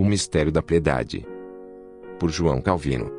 O mistério da piedade. Por João Calvino.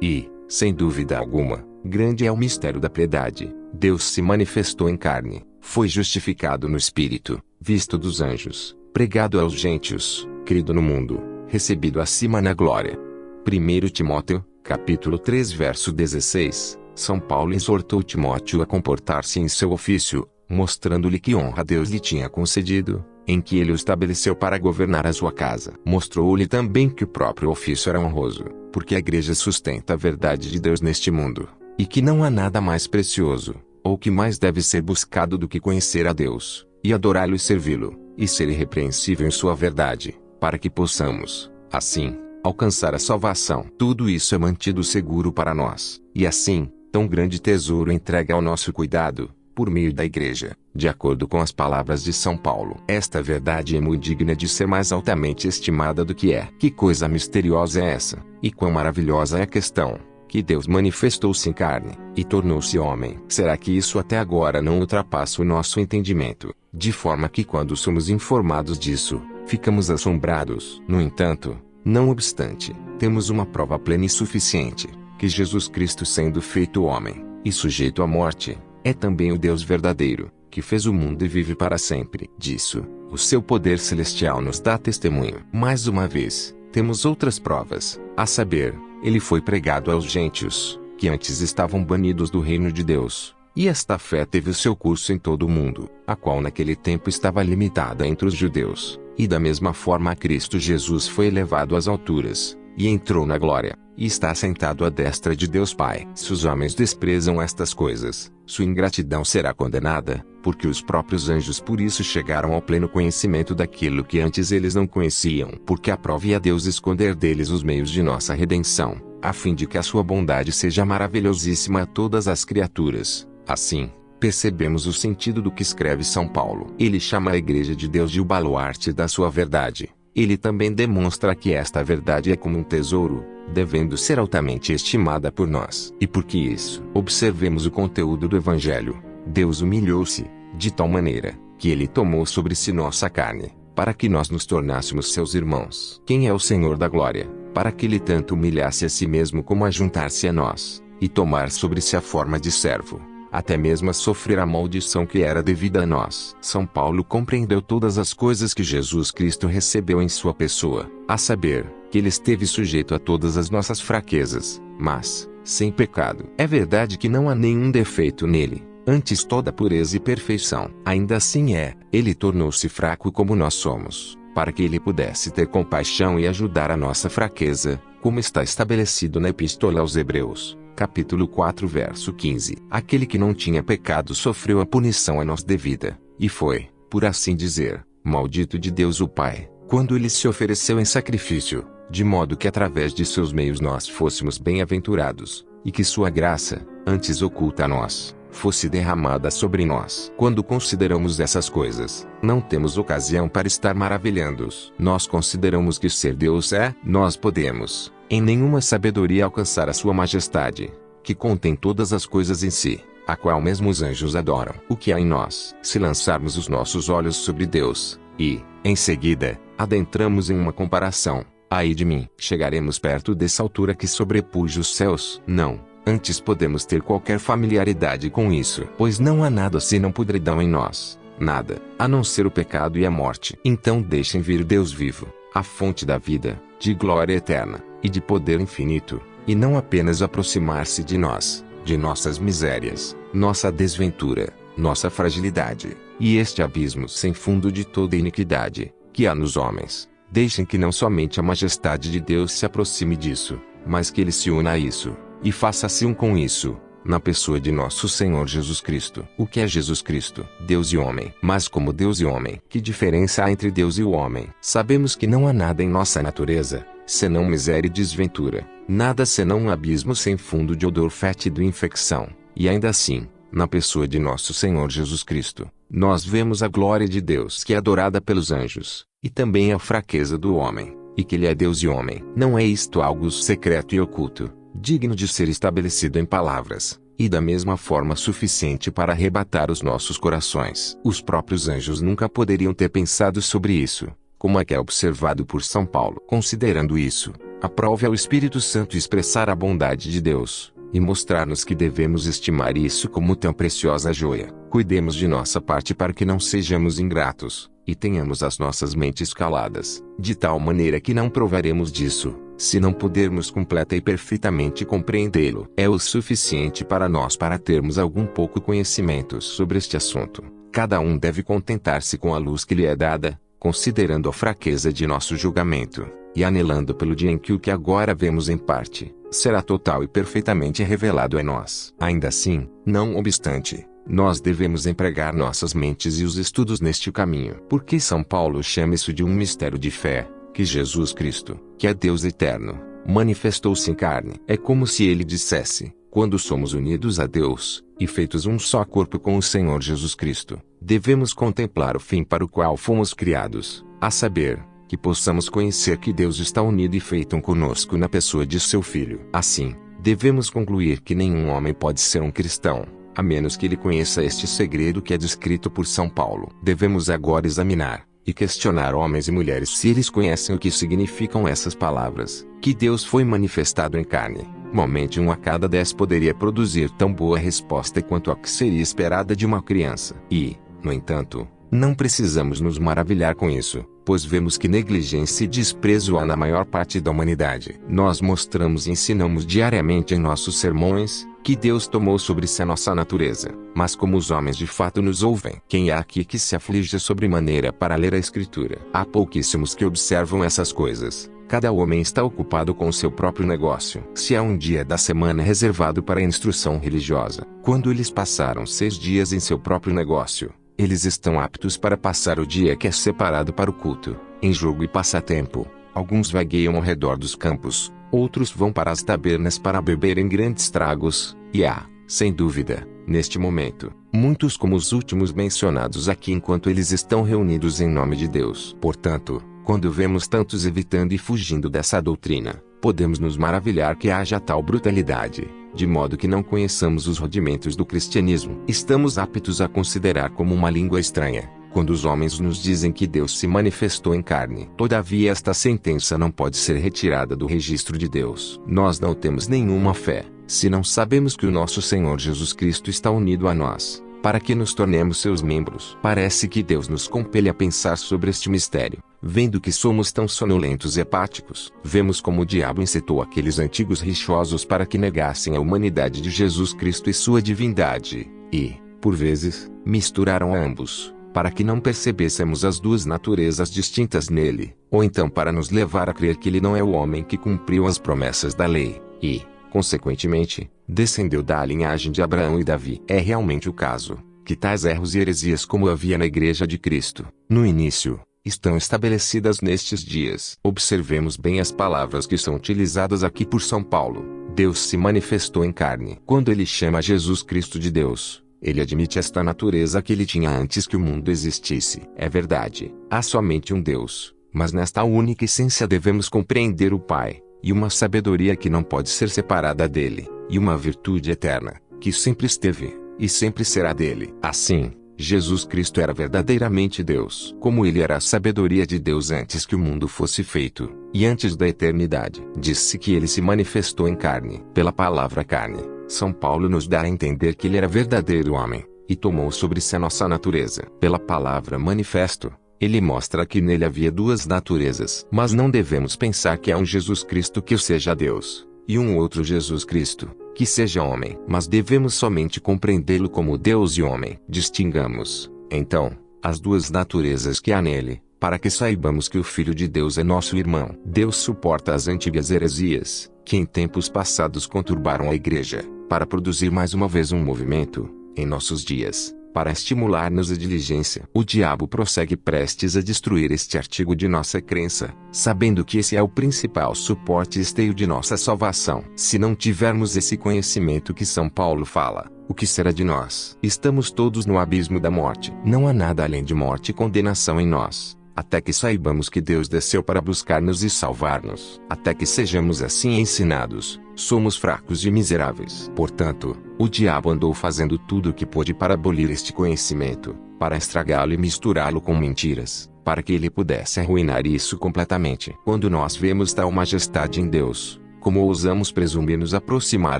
E, sem dúvida alguma, grande é o mistério da piedade. Deus se manifestou em carne, foi justificado no Espírito, visto dos anjos, pregado aos gentios, crido no mundo, recebido acima na glória. 1 Timóteo, capítulo 3 verso 16, São Paulo exortou Timóteo a comportar-se em seu ofício, mostrando-lhe que honra Deus lhe tinha concedido, em que ele o estabeleceu para governar a sua casa. Mostrou-lhe também que o próprio ofício era honroso, porque a igreja sustenta a verdade de Deus neste mundo, e que não há nada mais precioso, ou que mais deve ser buscado do que conhecer a Deus, e adorá-lo e servi-lo, e ser irrepreensível em sua verdade, para que possamos, assim, alcançar a salvação. Tudo isso é mantido seguro para nós, e assim, tão grande tesouro entregue ao nosso cuidado, por meio da igreja, de acordo com as palavras de São Paulo. Esta verdade é muito digna de ser mais altamente estimada do que é. Que coisa misteriosa é essa, e quão maravilhosa é a questão, que Deus manifestou-se em carne, e tornou-se homem. Será que isso até agora não ultrapassa o nosso entendimento, de forma que quando somos informados disso, ficamos assombrados? No entanto, não obstante, temos uma prova plena e suficiente, que Jesus Cristo, sendo feito homem, e sujeito à morte, é também o Deus verdadeiro, que fez o mundo e vive para sempre. Disso, o seu poder celestial nos dá testemunho. Mais uma vez, temos outras provas, a saber, ele foi pregado aos gentios, que antes estavam banidos do reino de Deus, e esta fé teve o seu curso em todo o mundo, a qual naquele tempo estava limitada entre os judeus, e da mesma forma a Cristo Jesus foi elevado às alturas, e entrou na glória, e está sentado à destra de Deus Pai. Se os homens desprezam estas coisas, sua ingratidão será condenada, porque os próprios anjos por isso chegaram ao pleno conhecimento daquilo que antes eles não conheciam. Porque aprove a Deus esconder deles os meios de nossa redenção, a fim de que a sua bondade seja maravilhosíssima a todas as criaturas. Assim, percebemos o sentido do que escreve São Paulo. Ele chama a Igreja de Deus de o baluarte da sua verdade. Ele também demonstra que esta verdade é como um tesouro, devendo ser altamente estimada por nós. E por que isso? Observemos o conteúdo do Evangelho. Deus humilhou-se, de tal maneira, que ele tomou sobre si nossa carne, para que nós nos tornássemos seus irmãos. Quem é o Senhor da glória, para que ele tanto humilhasse a si mesmo como a juntar-se a nós, e tomar sobre si a forma de servo, até mesmo a sofrer a maldição que era devida a nós. São Paulo compreendeu todas as coisas que Jesus Cristo recebeu em sua pessoa, a saber, que ele esteve sujeito a todas as nossas fraquezas, mas, sem pecado. É verdade que não há nenhum defeito nele, antes toda pureza e perfeição. Ainda assim ele tornou-se fraco como nós somos, para que ele pudesse ter compaixão e ajudar a nossa fraqueza, como está estabelecido na Epístola aos Hebreus, capítulo 4 verso 15. Aquele que não tinha pecado sofreu a punição a nós devida, e foi, por assim dizer, maldito de Deus o Pai, quando ele se ofereceu em sacrifício, de modo que através de seus meios nós fôssemos bem-aventurados, e que sua graça, antes oculta a nós, fosse derramada sobre nós. Quando consideramos essas coisas, não temos ocasião para estar maravilhando-nos. Nós consideramos que ser Deus nós podemos, em nenhuma sabedoria alcançar a sua majestade, que contém todas as coisas em si, a qual mesmo os anjos adoram. O que há em nós? Se lançarmos os nossos olhos sobre Deus, e, em seguida, adentramos em uma comparação, ai de mim, chegaremos perto dessa altura que sobrepuja os céus? Não. Antes podemos ter qualquer familiaridade com isso, pois não há nada senão podridão em nós, nada, a não ser o pecado e a morte. Então deixem vir Deus vivo, a fonte da vida, de glória eterna, e de poder infinito, e não apenas aproximar-se de nós, de nossas misérias, nossa desventura, nossa fragilidade, e este abismo sem fundo de toda iniquidade, que há nos homens. Deixem que não somente a majestade de Deus se aproxime disso, mas que ele se una a isso, e faça-se um com isso, na pessoa de nosso Senhor Jesus Cristo. O que é Jesus Cristo? Deus e homem. Mas como Deus e homem, que diferença há entre Deus e o homem? Sabemos que não há nada em nossa natureza, senão miséria e desventura, nada senão um abismo sem fundo de odor fétido e infecção, e ainda assim, na pessoa de nosso Senhor Jesus Cristo, nós vemos a glória de Deus que é adorada pelos anjos, e também a fraqueza do homem, e que ele é Deus e homem. Não é isto algo secreto e oculto, digno de ser estabelecido em palavras, e da mesma forma suficiente para arrebatar os nossos corações. Os próprios anjos nunca poderiam ter pensado sobre isso, como é que é observado por São Paulo. Considerando isso, aprove ao Espírito Santo expressar a bondade de Deus, e mostrar-nos que devemos estimar isso como tão preciosa joia. Cuidemos de nossa parte para que não sejamos ingratos, e tenhamos as nossas mentes caladas, de tal maneira que não provaremos disso, se não pudermos completa e perfeitamente compreendê-lo. É o suficiente para nós para termos algum pouco conhecimento sobre este assunto. Cada um deve contentar-se com a luz que lhe é dada, considerando a fraqueza de nosso julgamento, e anelando pelo dia em que o que agora vemos em parte será total e perfeitamente revelado a nós. Ainda assim, não obstante, nós devemos empregar nossas mentes e os estudos neste caminho. Porque São Paulo chama isso de um mistério de fé, que Jesus Cristo, que é Deus eterno, manifestou-se em carne. É como se ele dissesse: quando somos unidos a Deus, e feitos um só corpo com o Senhor Jesus Cristo, devemos contemplar o fim para o qual fomos criados, a saber, que possamos conhecer que Deus está unido e feito um conosco na pessoa de seu Filho. Assim, devemos concluir que nenhum homem pode ser um cristão, a menos que ele conheça este segredo que é descrito por São Paulo. Devemos agora examinar e questionar homens e mulheres se eles conhecem o que significam essas palavras, que Deus foi manifestado em carne. Somente 1 a cada 10 poderia produzir tão boa resposta quanto a que seria esperada de uma criança. E, no entanto, não precisamos nos maravilhar com isso, pois vemos que negligência e desprezo há na maior parte da humanidade. Nós mostramos e ensinamos diariamente em nossos sermões que Deus tomou sobre si a nossa natureza, mas como os homens de fato nos ouvem? Quem há aqui que se aflige sobremaneira para ler a Escritura? Há pouquíssimos que observam essas coisas. Cada homem está ocupado com o seu próprio negócio. Se há um dia da semana reservado para a instrução religiosa, quando eles passaram 6 dias em seu próprio negócio, eles estão aptos para passar o dia que é separado para o culto, em jogo e passatempo. Alguns vagueiam ao redor dos campos, outros vão para as tabernas para beberem grandes tragos, e há, sem dúvida, neste momento, muitos como os últimos mencionados aqui enquanto eles estão reunidos em nome de Deus. Portanto, quando vemos tantos evitando e fugindo dessa doutrina, podemos nos maravilhar que haja tal brutalidade, de modo que não conheçamos os rudimentos do cristianismo. Estamos aptos a considerar como uma língua estranha, quando os homens nos dizem que Deus se manifestou em carne. Todavia esta sentença não pode ser retirada do registro de Deus. Nós não temos nenhuma fé, se não sabemos que o nosso Senhor Jesus Cristo está unido a nós, para que nos tornemos seus membros. Parece que Deus nos compele a pensar sobre este mistério. Vendo que somos tão sonolentos e apáticos, vemos como o diabo incitou aqueles antigos rixosos para que negassem a humanidade de Jesus Cristo e sua divindade, e, por vezes, misturaram ambos, para que não percebêssemos as duas naturezas distintas nele, ou então para nos levar a crer que ele não é o homem que cumpriu as promessas da lei, e, consequentemente, descendeu da linhagem de Abraão e Davi. É realmente o caso, que tais erros e heresias como havia na Igreja de Cristo, no início, estão estabelecidas nestes dias. Observemos bem as palavras que são utilizadas aqui por São Paulo. Deus se manifestou em carne. Quando ele chama Jesus Cristo de Deus, ele admite esta natureza que ele tinha antes que o mundo existisse. É verdade, há somente um Deus, mas nesta única essência devemos compreender o Pai, e uma sabedoria que não pode ser separada dele, e uma virtude eterna, que sempre esteve, e sempre será dele. Assim, Jesus Cristo era verdadeiramente Deus. Como ele era a sabedoria de Deus antes que o mundo fosse feito, e antes da eternidade. Diz-se que ele se manifestou em carne. Pela palavra carne, São Paulo nos dá a entender que ele era verdadeiro homem, e tomou sobre si a nossa natureza. Pela palavra manifesto, ele mostra que nele havia duas naturezas. Mas não devemos pensar que há um Jesus Cristo que seja Deus, e um outro Jesus Cristo que seja homem. Mas devemos somente compreendê-lo como Deus e homem. Distingamos, então, as duas naturezas que há nele, para que saibamos que o Filho de Deus é nosso irmão. Deus suporta as antigas heresias, que em tempos passados conturbaram a Igreja, para produzir mais uma vez um movimento, em nossos dias, para estimular-nos a diligência. O diabo prossegue prestes a destruir este artigo de nossa crença, sabendo que esse é o principal suporte e esteio de nossa salvação. Se não tivermos esse conhecimento que São Paulo fala, o que será de nós? Estamos todos no abismo da morte. Não há nada além de morte e condenação em nós, até que saibamos que Deus desceu para buscar-nos e salvar-nos. Até que sejamos assim ensinados, somos fracos e miseráveis. Portanto, o diabo andou fazendo tudo o que pôde para abolir este conhecimento, para estragá-lo e misturá-lo com mentiras, para que ele pudesse arruinar isso completamente. Quando nós vemos tal majestade em Deus, como ousamos presumir nos aproximar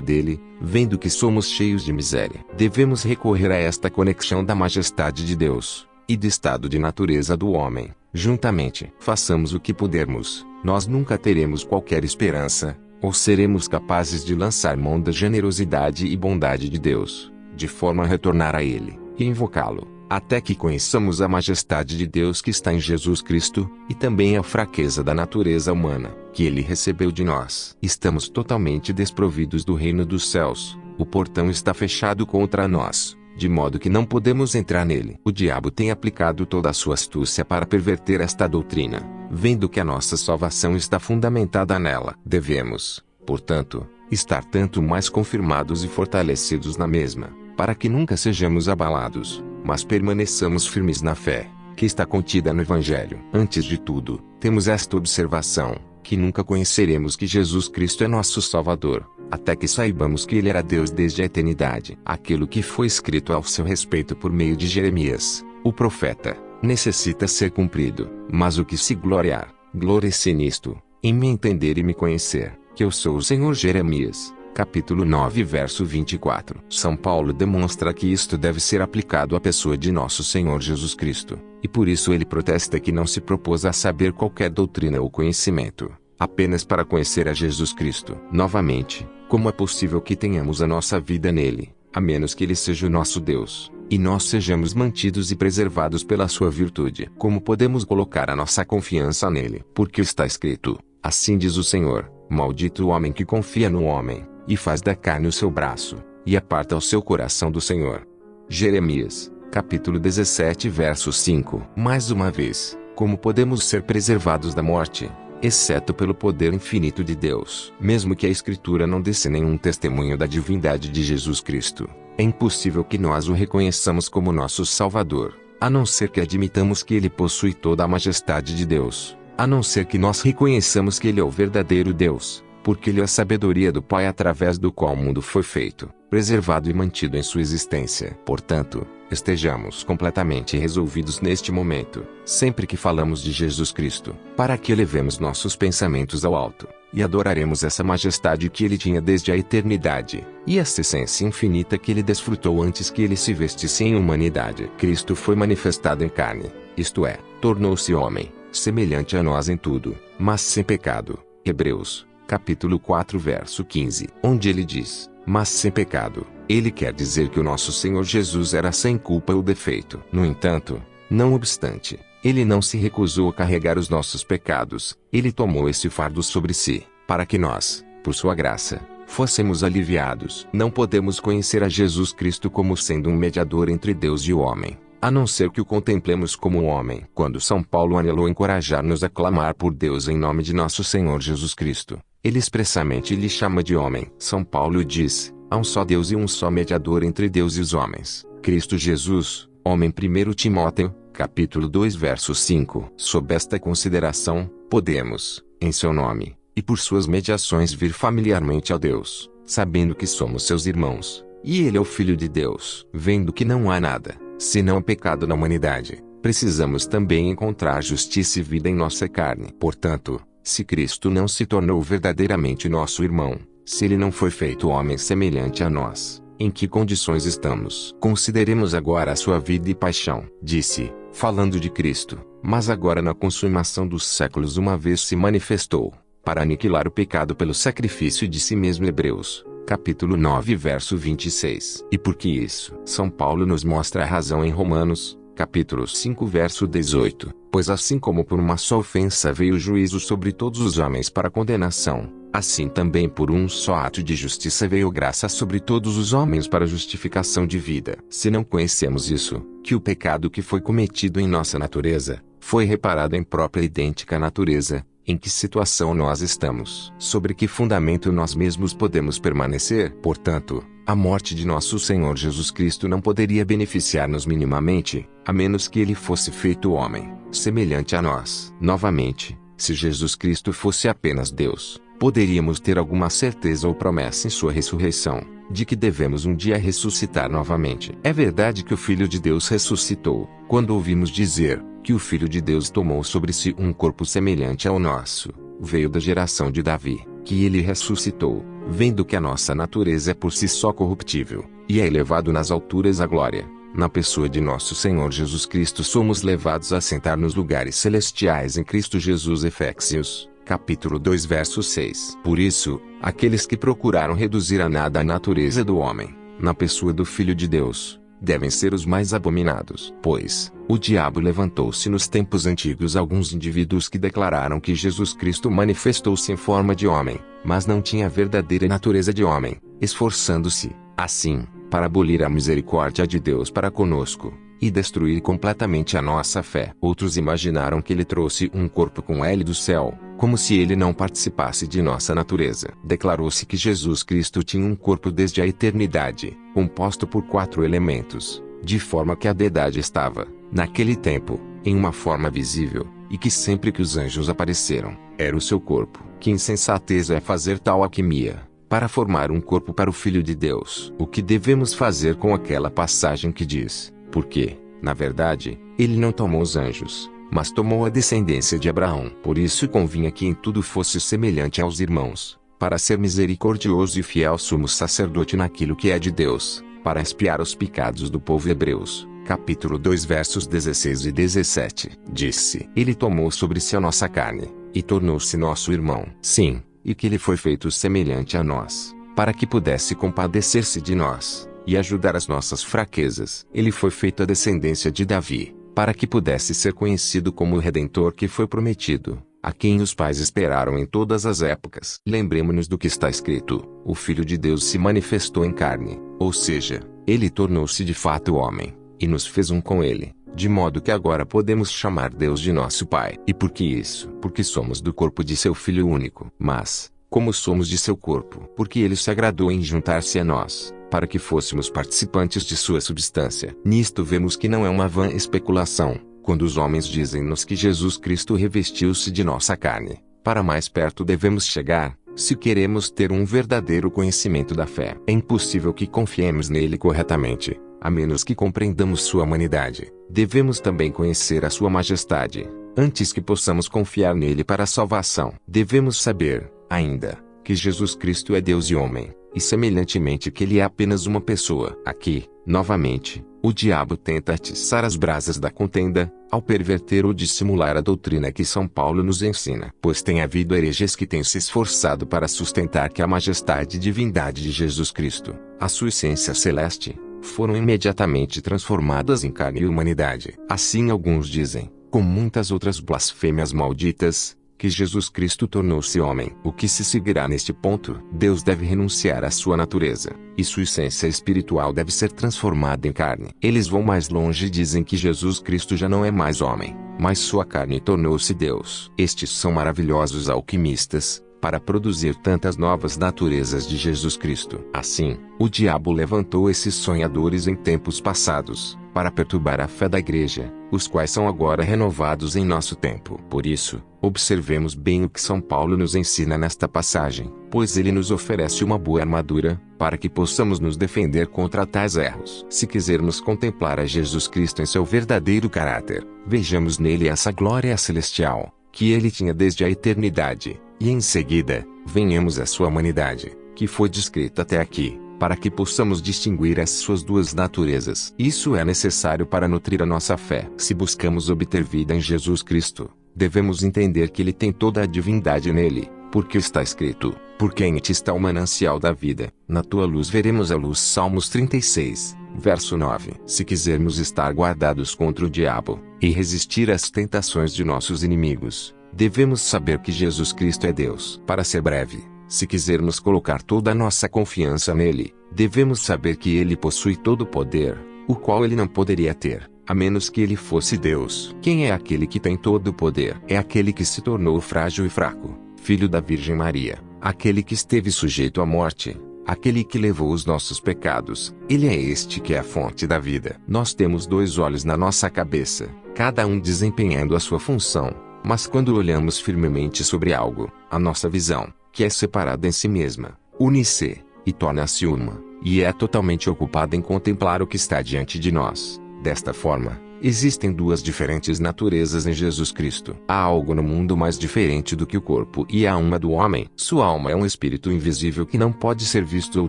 dele, vendo que somos cheios de miséria? Devemos recorrer a esta conexão da majestade de Deus e do estado de natureza do homem, juntamente. Façamos o que pudermos, nós nunca teremos qualquer esperança, ou seremos capazes de lançar mão da generosidade e bondade de Deus, de forma a retornar a Ele e invocá-lo, até que conheçamos a majestade de Deus que está em Jesus Cristo, e também a fraqueza da natureza humana, que Ele recebeu de nós. Estamos totalmente desprovidos do reino dos céus, o portão está fechado contra nós, de modo que não podemos entrar nele. O diabo tem aplicado toda a sua astúcia para perverter esta doutrina, vendo que a nossa salvação está fundamentada nela. Devemos, portanto, estar tanto mais confirmados e fortalecidos na mesma, para que nunca sejamos abalados, mas permaneçamos firmes na fé, que está contida no Evangelho. Antes de tudo, temos esta observação, que nunca conheceremos que Jesus Cristo é nosso Salvador, até que saibamos que Ele era Deus desde a eternidade. Aquilo que foi escrito ao seu respeito por meio de Jeremias, o profeta, necessita ser cumprido, mas o que se gloriar, glória-se nisto, em me entender e me conhecer, que eu sou o Senhor. Jeremias, capítulo 9 verso 24. São Paulo demonstra que isto deve ser aplicado à pessoa de nosso Senhor Jesus Cristo, e por isso ele protesta que não se propôs a saber qualquer doutrina ou conhecimento, apenas para conhecer a Jesus Cristo. Novamente, como é possível que tenhamos a nossa vida nele, a menos que ele seja o nosso Deus, e nós sejamos mantidos e preservados pela sua virtude? Como podemos colocar a nossa confiança nele? Porque está escrito, assim diz o Senhor, maldito o homem que confia no homem, e faz da carne o seu braço, e aparta o seu coração do Senhor. Jeremias, capítulo 17 verso 5. Mais uma vez, como podemos ser preservados da morte, exceto pelo poder infinito de Deus? Mesmo que a Escritura não desse nenhum testemunho da divindade de Jesus Cristo, é impossível que nós o reconheçamos como nosso Salvador, a não ser que admitamos que ele possui toda a majestade de Deus, a não ser que nós reconheçamos que ele é o verdadeiro Deus, porque ele é a sabedoria do Pai através do qual o mundo foi feito, preservado e mantido em sua existência. Portanto, estejamos completamente resolvidos neste momento, sempre que falamos de Jesus Cristo, para que elevemos nossos pensamentos ao alto, e adoraremos essa majestade que ele tinha desde a eternidade, e essa essência infinita que ele desfrutou antes que ele se vestisse em humanidade. Cristo foi manifestado em carne, isto é, tornou-se homem, semelhante a nós em tudo, mas sem pecado. Hebreus, capítulo 4 verso 15, onde ele diz, mas sem pecado. Ele quer dizer que o nosso Senhor Jesus era sem culpa ou defeito. No entanto, não obstante, ele não se recusou a carregar os nossos pecados, ele tomou esse fardo sobre si, para que nós, por sua graça, fôssemos aliviados. Não podemos conhecer a Jesus Cristo como sendo um mediador entre Deus e o homem, a não ser que o contemplemos como um homem. Quando São Paulo anelou encorajar-nos a clamar por Deus em nome de nosso Senhor Jesus Cristo, ele expressamente lhe chama de homem. São Paulo diz, há um só Deus e um só mediador entre Deus e os homens, Cristo Jesus, homem. 1 Timóteo, capítulo 2 verso 5. Sob esta consideração, podemos, em seu nome, e por suas mediações vir familiarmente a Deus, sabendo que somos seus irmãos, e ele é o Filho de Deus. Vendo que não há nada, senão o pecado na humanidade, precisamos também encontrar justiça e vida em nossa carne. Portanto, se Cristo não se tornou verdadeiramente nosso irmão, se ele não foi feito homem semelhante a nós, em que condições estamos? Consideremos agora a sua vida e paixão. Disse, falando de Cristo, mas agora na consumação dos séculos uma vez se manifestou, para aniquilar o pecado pelo sacrifício de si mesmo. Hebreus, capítulo 9 verso 26. E por que isso? São Paulo nos mostra a razão em Romanos, capítulo 5 verso 18, pois assim como por uma só ofensa veio o juízo sobre todos os homens para condenação, assim também por um só ato de justiça veio graça sobre todos os homens para justificação de vida. Se não conhecemos isso, que o pecado que foi cometido em nossa natureza, foi reparado em própria idêntica natureza, em que situação nós estamos? Sobre que fundamento nós mesmos podemos permanecer? Portanto, a morte de nosso Senhor Jesus Cristo não poderia beneficiar-nos minimamente, a menos que ele fosse feito homem, semelhante a nós. Novamente, se Jesus Cristo fosse apenas Deus, poderíamos ter alguma certeza ou promessa em sua ressurreição, de que devemos um dia ressuscitar novamente. É verdade que o Filho de Deus ressuscitou, quando ouvimos dizer, que o Filho de Deus tomou sobre si um corpo semelhante ao nosso, veio da geração de Davi, que ele ressuscitou, vendo que a nossa natureza é por si só corruptível, e é elevado nas alturas à glória. Na pessoa de nosso Senhor Jesus Cristo somos levados a sentar nos lugares celestiais em Cristo Jesus. Efésios, capítulo 2 verso 6. Por isso, aqueles que procuraram reduzir a nada a natureza do homem, na pessoa do Filho de Deus, devem ser os mais abominados. Pois, o diabo levantou-se nos tempos antigos alguns indivíduos que declararam que Jesus Cristo manifestou-se em forma de homem, mas não tinha a verdadeira natureza de homem, esforçando-se, assim, para abolir a misericórdia de Deus para conosco, e destruir completamente a nossa fé. Outros imaginaram que ele trouxe um corpo com ele do céu, como se ele não participasse de nossa natureza. Declarou-se que Jesus Cristo tinha um corpo desde a eternidade, composto por 4 elementos, de forma que a deidade estava, naquele tempo, em uma forma visível, e que sempre que os anjos apareceram, era o seu corpo. Que insensatez é fazer tal alquimia para formar um corpo para o Filho de Deus. O que devemos fazer com aquela passagem que diz: porque, na verdade, ele não tomou os anjos, mas tomou a descendência de Abraão. Por isso convinha que em tudo fosse semelhante aos irmãos, para ser misericordioso e fiel sumo sacerdote naquilo que é de Deus, para expiar os pecados do povo. Hebreus, capítulo 2 versos 16 e 17. Disse: ele tomou sobre si a nossa carne, e tornou-se nosso irmão. Sim, e que ele foi feito semelhante a nós, para que pudesse compadecer-se de nós, e ajudar as nossas fraquezas. Ele foi feito a descendência de Davi, para que pudesse ser conhecido como o Redentor que foi prometido, a quem os pais esperaram em todas as épocas. Lembremos-nos do que está escrito: o Filho de Deus se manifestou em carne, ou seja, ele tornou-se de fato homem, e nos fez um com ele, de modo que agora podemos chamar Deus de nosso Pai. E por que isso? Porque somos do corpo de seu Filho único. Mas, como somos de seu corpo? Porque ele se agradou em juntar-se a nós, para que fôssemos participantes de sua substância. Nisto vemos que não é uma vã especulação, quando os homens dizem-nos que Jesus Cristo revestiu-se de nossa carne. Para mais perto devemos chegar, se queremos ter um verdadeiro conhecimento da fé. É impossível que confiemos nele corretamente, a menos que compreendamos sua humanidade. Devemos também conhecer a sua majestade, antes que possamos confiar nele para a salvação. Devemos saber, ainda, que Jesus Cristo é Deus e homem, e semelhantemente que ele é apenas uma pessoa. Aqui, novamente, o diabo tenta atiçar as brasas da contenda, ao perverter ou dissimular a doutrina que São Paulo nos ensina. Pois tem havido hereges que têm se esforçado para sustentar que a majestade e divindade de Jesus Cristo, a sua essência celeste, foram imediatamente transformadas em carne e humanidade. Assim alguns dizem, com muitas outras blasfêmias malditas, que Jesus Cristo tornou-se homem. O que se seguirá neste ponto? Deus deve renunciar à sua natureza, e sua essência espiritual deve ser transformada em carne. Eles vão mais longe e dizem que Jesus Cristo já não é mais homem, mas sua carne tornou-se Deus. Estes são maravilhosos alquimistas, para produzir tantas novas naturezas de Jesus Cristo. Assim, o diabo levantou esses sonhadores em tempos passados, para perturbar a fé da igreja, os quais são agora renovados em nosso tempo. Por isso, observemos bem o que São Paulo nos ensina nesta passagem, pois ele nos oferece uma boa armadura, para que possamos nos defender contra tais erros. Se quisermos contemplar a Jesus Cristo em seu verdadeiro caráter, vejamos nele essa glória celestial, que ele tinha desde a eternidade. E em seguida, venhamos à sua humanidade, que foi descrita até aqui, para que possamos distinguir as suas duas naturezas. Isso é necessário para nutrir a nossa fé. Se buscamos obter vida em Jesus Cristo, devemos entender que ele tem toda a divindade nele, porque está escrito: porque em ti está o manancial da vida, na tua luz veremos a luz. Salmos 36, verso 9. Se quisermos estar guardados contra o diabo, e resistir às tentações de nossos inimigos, devemos saber que Jesus Cristo é Deus. Para ser breve, se quisermos colocar toda a nossa confiança nele, devemos saber que ele possui todo o poder, o qual ele não poderia ter, a menos que ele fosse Deus. Quem é aquele que tem todo o poder? É aquele que se tornou frágil e fraco, filho da Virgem Maria, aquele que esteve sujeito à morte, aquele que levou os nossos pecados. Ele é este que é a fonte da vida. Nós temos 2 olhos na nossa cabeça, cada um desempenhando a sua função. Mas quando olhamos firmemente sobre algo, a nossa visão, que é separada em si mesma, une-se, e torna-se uma, e é totalmente ocupada em contemplar o que está diante de nós. Desta forma, Existem duas diferentes naturezas em Jesus Cristo. Há algo no mundo mais diferente do que o corpo e a alma do homem. Sua alma é um espírito invisível que não pode ser visto ou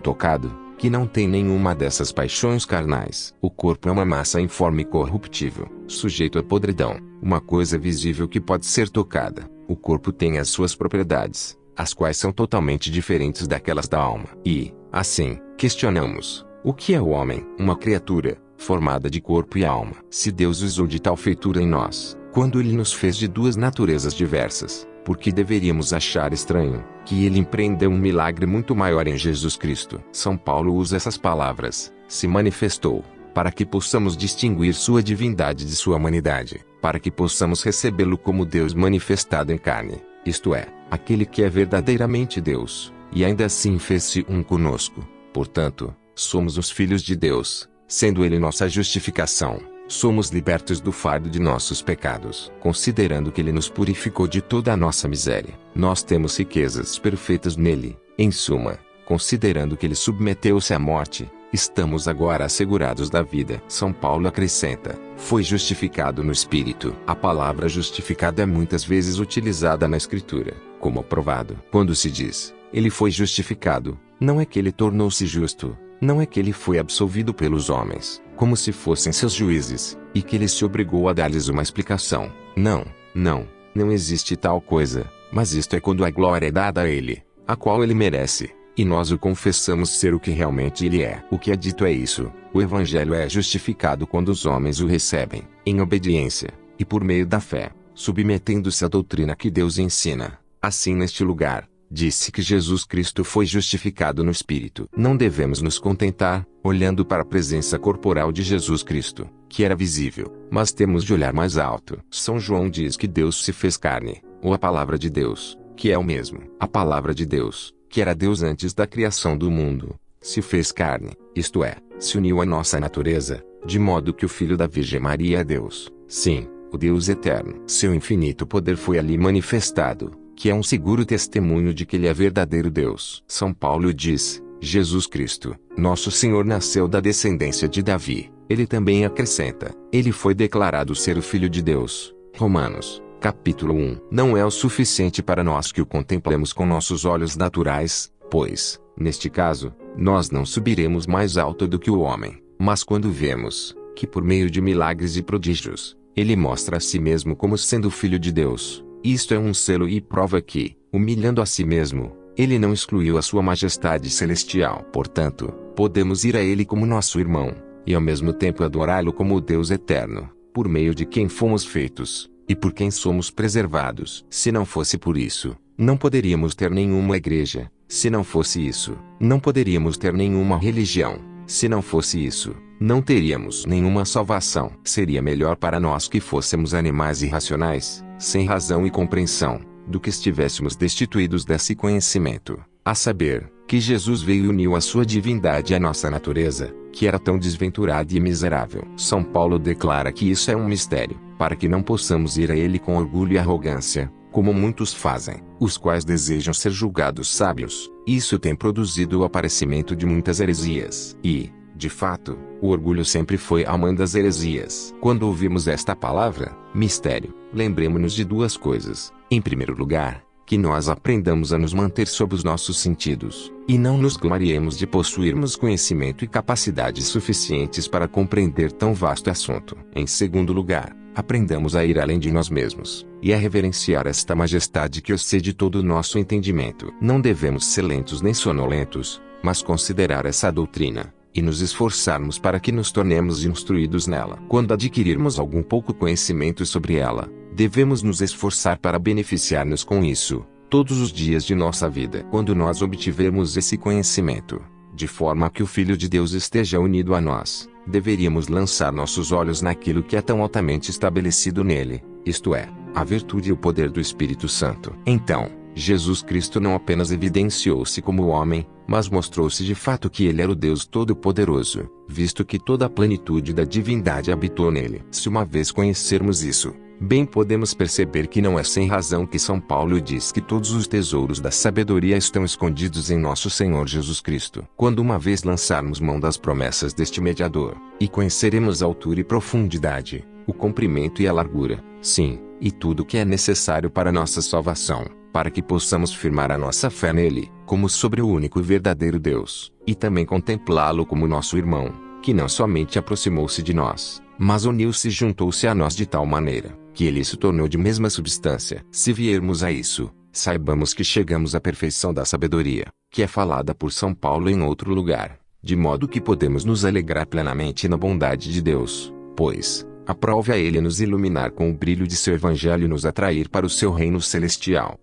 tocado, que não tem nenhuma dessas paixões carnais. O corpo é uma massa informe e corruptível, sujeito à podridão, uma coisa visível que pode ser tocada. O corpo tem as suas propriedades, as quais são totalmente diferentes daquelas da alma. E, assim, questionamos: o que é o homem? Uma criatura, formada de corpo e alma. Se Deus usou de tal feitura em nós, quando Ele nos fez de duas naturezas diversas, por que deveríamos achar estranho que Ele empreendeu um milagre muito maior em Jesus Cristo? São Paulo usa essas palavras: se manifestou, para que possamos distinguir sua divindade de sua humanidade, para que possamos recebê-lo como Deus manifestado em carne, isto é, aquele que é verdadeiramente Deus, e ainda assim fez-se um conosco. Portanto, somos os filhos de Deus, sendo Ele nossa justificação. Somos libertos do fardo de nossos pecados. Considerando que Ele nos purificou de toda a nossa miséria, nós temos riquezas perfeitas nele. Em suma, considerando que Ele submeteu-se à morte, estamos agora assegurados da vida. São Paulo acrescenta: foi justificado no Espírito. A palavra justificado é muitas vezes utilizada na Escritura como aprovado. Quando se diz, ele foi justificado, não é que ele tornou-se justo, não é que ele foi absolvido pelos homens, como se fossem seus juízes, e que ele se obrigou a dar-lhes uma explicação. Não existe tal coisa, mas isto é quando a glória é dada a ele, a qual ele merece, e nós o confessamos ser o que realmente ele é. O que é dito é isso: o Evangelho é justificado quando os homens o recebem, em obediência, e por meio da fé, submetendo-se à doutrina que Deus ensina. Assim, neste lugar, disse que Jesus Cristo foi justificado no Espírito. Não devemos nos contentar, olhando para a presença corporal de Jesus Cristo, que era visível, mas temos de olhar mais alto. São João diz que Deus se fez carne, ou a palavra de Deus, que é o mesmo. A palavra de Deus, que era Deus antes da criação do mundo, se fez carne, isto é, se uniu à nossa natureza, de modo que o Filho da Virgem Maria é Deus. Sim, o Deus eterno. Seu infinito poder foi ali manifestado, que é um seguro testemunho de que Ele é verdadeiro Deus. São Paulo diz: Jesus Cristo, nosso Senhor, nasceu da descendência de Davi. Ele também acrescenta: ele foi declarado ser o Filho de Deus. Romanos, capítulo 1. Não é o suficiente para nós que o contemplemos com nossos olhos naturais, pois, neste caso, nós não subiremos mais alto do que o homem. Mas quando vemos que por meio de milagres e prodígios, Ele mostra a si mesmo como sendo o Filho de Deus, isto é um selo e prova que, humilhando a si mesmo, Ele não excluiu a sua majestade celestial. Portanto, podemos ir a Ele como nosso irmão, e ao mesmo tempo adorá-lo como o Deus eterno, por meio de quem fomos feitos, e por quem somos preservados. Se não fosse por isso, não poderíamos ter nenhuma igreja. Se não fosse isso, não poderíamos ter nenhuma religião. Se não fosse isso, não teríamos nenhuma salvação. Seria melhor para nós que fôssemos animais irracionais, sem razão e compreensão, do que estivéssemos destituídos desse conhecimento. A saber, que Jesus veio e uniu a sua divindade à nossa natureza, que era tão desventurada e miserável. São Paulo declara que isso é um mistério, para que não possamos ir a Ele com orgulho e arrogância, como muitos fazem, os quais desejam ser julgados sábios. Isso tem produzido o aparecimento de muitas heresias. E, de fato, o orgulho sempre foi a mãe das heresias. Quando ouvimos esta palavra, mistério, lembremos-nos de duas coisas. Em primeiro lugar, que nós aprendamos a nos manter sob os nossos sentidos, e não nos gloriemos de possuirmos conhecimento e capacidades suficientes para compreender tão vasto assunto. Em segundo lugar, aprendamos a ir além de nós mesmos, e a reverenciar esta majestade que excede todo o nosso entendimento. Não devemos ser lentos nem sonolentos, mas considerar essa doutrina, e nos esforçarmos para que nos tornemos instruídos nela. Quando adquirirmos algum pouco conhecimento sobre ela, devemos nos esforçar para beneficiar-nos com isso, todos os dias de nossa vida. Quando nós obtivermos esse conhecimento, de forma que o Filho de Deus esteja unido a nós, deveríamos lançar nossos olhos naquilo que é tão altamente estabelecido nele, isto é, a virtude e o poder do Espírito Santo. Então, Jesus Cristo não apenas evidenciou-se como homem, mas mostrou-se de fato que Ele era o Deus Todo-Poderoso, visto que toda a plenitude da divindade habitou nele. Se uma vez conhecermos isso, bem podemos perceber que não é sem razão que São Paulo diz que todos os tesouros da sabedoria estão escondidos em nosso Senhor Jesus Cristo. Quando uma vez lançarmos mão das promessas deste mediador, e conheceremos a altura e profundidade, o comprimento e a largura, sim, e tudo o que é necessário para nossa salvação, para que possamos firmar a nossa fé nele, como sobre o único e verdadeiro Deus, e também contemplá-lo como nosso irmão, que não somente aproximou-se de nós, mas uniu-se e juntou-se a nós de tal maneira, que ele se tornou de mesma substância. Se viermos a isso, saibamos que chegamos à perfeição da sabedoria, que é falada por São Paulo em outro lugar, de modo que podemos nos alegrar plenamente na bondade de Deus, pois, aprove a ele nos iluminar com o brilho de seu evangelho e nos atrair para o seu reino celestial.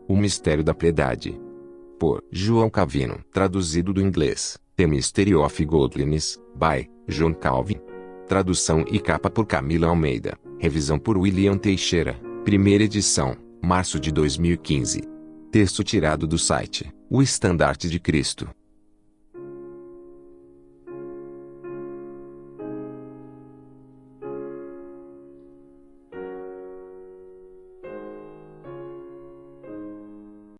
O mistério da piedade. Por João Calvino. Traduzido do inglês. The Mystery of Godliness, by John Calvin. Tradução e capa por Camila Almeida. Revisão por William Teixeira. Primeira edição, março de 2015. Texto tirado do site O Estandarte de Cristo.